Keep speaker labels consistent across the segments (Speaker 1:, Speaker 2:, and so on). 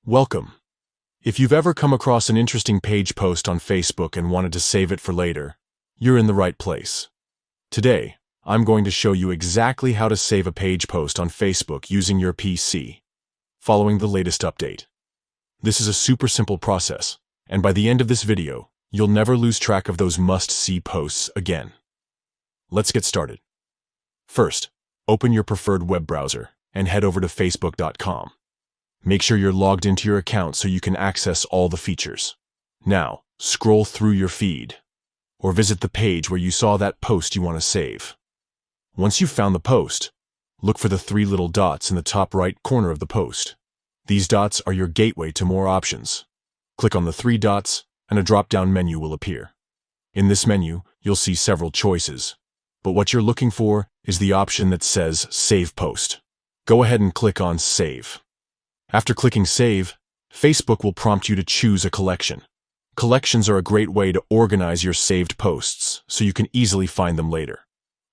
Speaker 1: Welcome. If you've ever come across an interesting page post on Facebook and wanted to save it for later, you're in the right place. Today, I'm going to show you exactly how to save a page post on Facebook using your PC, following the latest update. This is a super simple process, and by the end of this video, you'll never lose track of those must-see posts again. Let's get started. First, open your preferred web browser and head over to facebook.com. Make sure you're logged into your account so you can access all the features. Now, scroll through your feed, or visit the page where you saw that post you want to save. Once you've found the post, look for the three little dots in the top right corner of the post. These dots are your gateway to more options. Click on the three dots, and a drop-down menu will appear. In this menu, you'll see several choices, but what you're looking for is the option that says Save Post. Go ahead and click on Save. After clicking Save, Facebook will prompt you to choose a collection. Collections are a great way to organize your saved posts so you can easily find them later.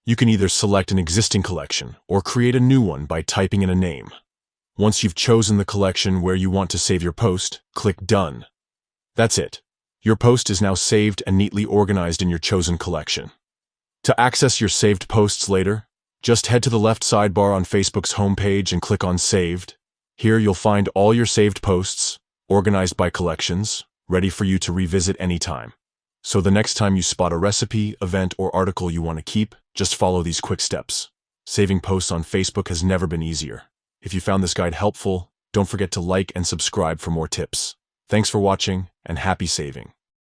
Speaker 1: You can either select an existing collection or create a new one by typing in a name. Once you've chosen the collection where you want to save your post, click Done. That's it. Your post is now saved and neatly organized in your chosen collection. To access your saved posts later, just head to the left sidebar on Facebook's homepage and click on Saved. Here you'll find all your saved posts, organized by collections, ready for you to revisit anytime. So the next time you spot a recipe, event, or article you want to keep, just follow these quick steps. Saving posts on Facebook has never been easier. If you found this guide helpful, don't forget to like and subscribe for more tips. Thanks for watching, and happy saving.